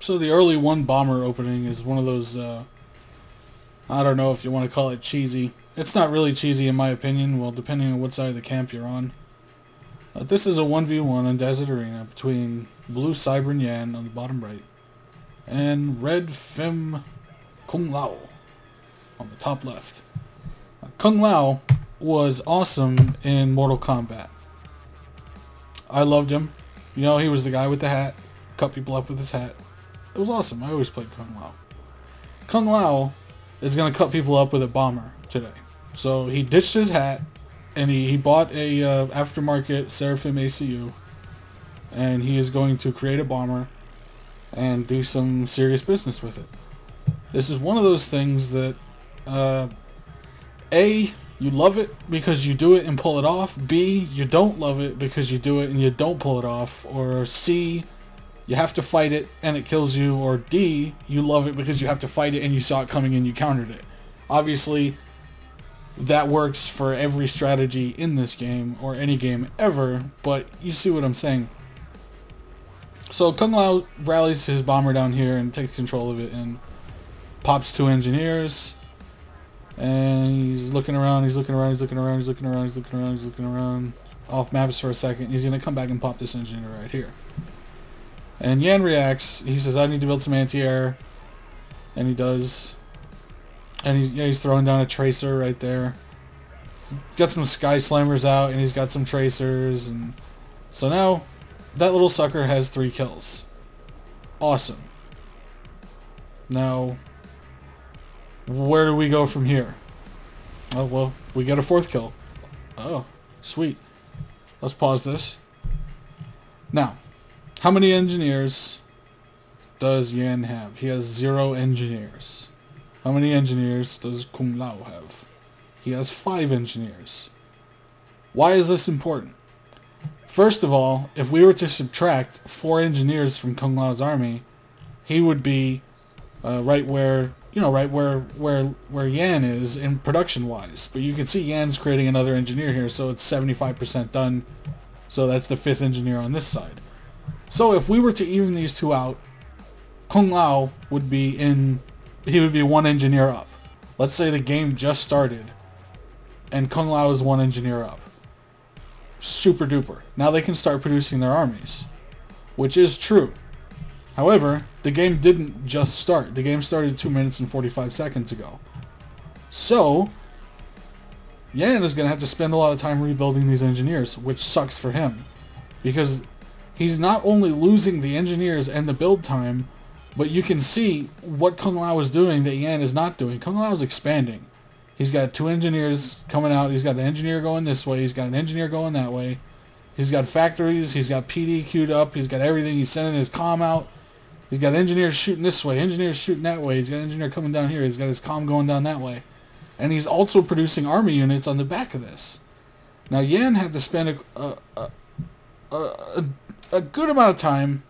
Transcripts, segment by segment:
So the early one bomber opening is one of those, I don't know if you want to call it cheesy. It's not really cheesy in my opinion, well depending on what side of the camp you're on. This is a 1v1 on Desert Arena between Blue Cyber and Yann on the bottom right and Red Fim Kung Lao on the top left. Kung Lao was awesome in Mortal Kombat. I loved him. You know, he was the guy with the hat, cut people up with his hat. It was awesome. I always played Kung Lao. Kung Lao is going to cut people up with a bomber today. So he ditched his hat and he bought a aftermarket Seraphim ACU, and he is going to create a bomber and do some serious business with it. This is one of those things that A, you love it because you do it and pull it off. B, you don't love it because you do it and you don't pull it off. Or C, you have to fight it and it kills you. Or D, you love it because you have to fight it and you saw it coming and you countered it. Obviously, that works for every strategy in this game or any game ever, but you see what I'm saying. So Kung Lao rallies his bomber down here and takes control of it and pops 2 engineers. And he's looking around, he's looking around, he's looking around, he's looking around, he's looking around, he's looking around. Off maps for a second. He's going to come back and pop this engineer right here. And Yann reacts. He says, I need to build some anti-air. And he does. And he's throwing down a tracer right there. He's got some sky slammers out and he's got some tracers. And so now that little sucker has 3 kills. Awesome. Now, where do we go from here? Oh, well, we get a 4th kill. Oh, sweet. Let's pause this. Now, how many engineers does Yann have? He has 0 engineers. How many engineers does Kung Lao have? He has 5 engineers. Why is this important? First of all, if we were to subtract 4 engineers from Kung Lao's army, he would be right where, you know, right where Yann is in production-wise. But you can see Yann's creating another engineer here, so it's 75% done. So that's the 5th engineer on this side. So if we were to even these 2 out, Kung Lao would be he would be 1 engineer up. Let's say the game just started, and Kung Lao is 1 engineer up. Super duper. Now they can start producing their armies, which is true. However, the game didn't just start. The game started 2 minutes and 45 seconds ago. So, Yann is going to have to spend a lot of time rebuilding these engineers, which sucks for him. Because he's not only losing the engineers and the build time, but you can see what Kung Lao is doing that Yann is not doing. Kung Lao is expanding. He's got 2 engineers coming out. He's got an engineer going this way. He's got an engineer going that way. He's got factories. He's got PD queued up. He's got everything. He's sending his comm out. He's got engineers shooting this way, engineers shooting that way. He's got an engineer coming down here. He's got his comm going down that way. And he's also producing army units on the back of this. Now, Yann had to spend a good amount of time.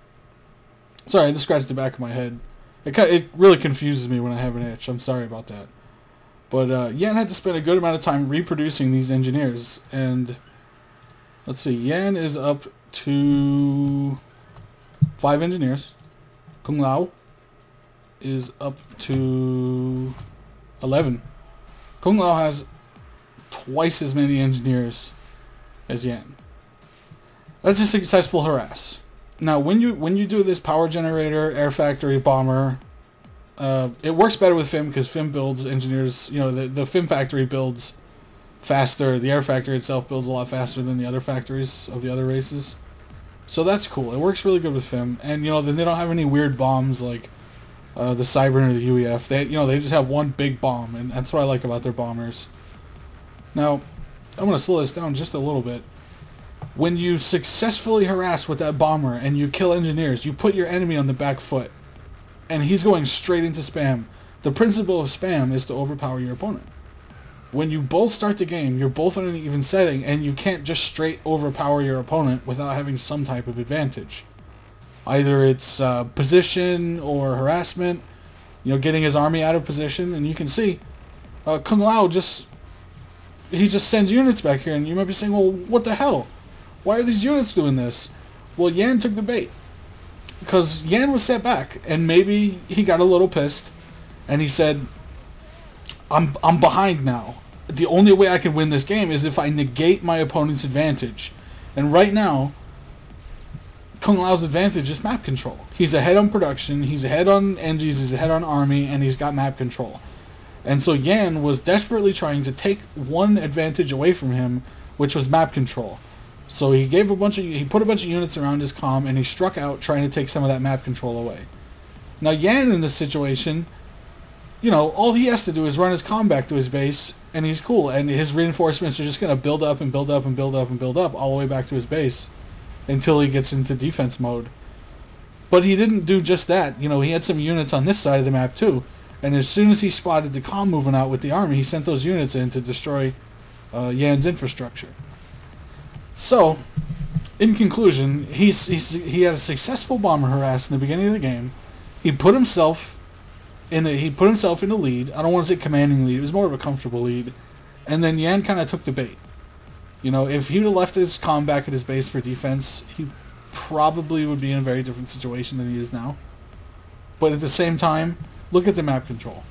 Sorry, I just scratched the back of my head. It really confuses me when I have an itch. I'm sorry about that. But Yann had to spend a good amount of time reproducing these engineers. And let's see, Yann is up to 5 engineers. Kung Lao is up to 11. Kung Lao has twice as many engineers as Yann. That's a successful harass. Now, when you do this power generator, air factory, bomber, it works better with FIM because FIM builds engineers. You know, the FIM factory builds faster. The air factory itself builds a lot faster than the other factories of the other races. So that's cool. It works really good with FIM, and you know, then they don't have any weird bombs like the Cybern or the UEF. They just have one big bomb, and that's what I like about their bombers. Now, I'm gonna slow this down just a little bit. When you successfully harass with that bomber and you kill engineers, you put your enemy on the back foot, and he's going straight into spam. The principle of spam is to overpower your opponent. When you both start the game, you're both on an even setting, and you can't just straight overpower your opponent without having some type of advantage. Either it's position or harassment, you know, getting his army out of position, and you can see Kung Lao just sends units back here, and you might be saying, well, what the hell? Why are these units doing this? Well, Yann took the bait. because Yann was set back, and maybe he got a little pissed, and he said, I'm behind now. The only way I can win this game is if I negate my opponent's advantage. And right now, Kung Lao's advantage is map control. He's ahead on production, he's ahead on NGs, he's ahead on army, and he's got map control. And so Yann was desperately trying to take one advantage away from him, which was map control. So he put a bunch of units around his comm, and he struck out trying to take some of that map control away. Now Yann in this situation, you know, all he has to do is run his comm back to his base, and he's cool. And his reinforcements are just going to build up and build up and build up and build up all the way back to his base until he gets into defense mode. But he didn't do just that. You know, he had some units on this side of the map too. And as soon as he spotted the comm moving out with the army, he sent those units in to destroy Yann's infrastructure. So, in conclusion, he had a successful bomber harass in the beginning of the game. He put himself in a lead. I don't want to say commanding lead. It was more of a comfortable lead. And then Yann kind of took the bait. You know, if he would have left his comm back at his base for defense, he probably would be in a very different situation than he is now. But at the same time, look at the map control.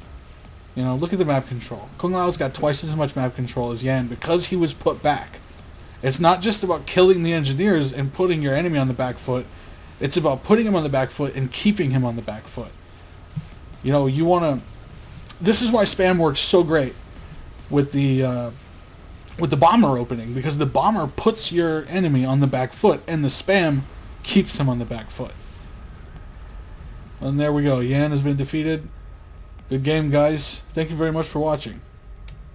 You know, look at the map control. Kung Lao's got twice as much map control as Yann because he was put back. It's not just about killing the engineers and putting your enemy on the back foot. It's about putting him on the back foot and keeping him on the back foot. You know, you want to... This is why spam works so great with the bomber opening, because the bomber puts your enemy on the back foot, and the spam keeps him on the back foot. And there we go. Yann has been defeated. Good game, guys. Thank you very much for watching.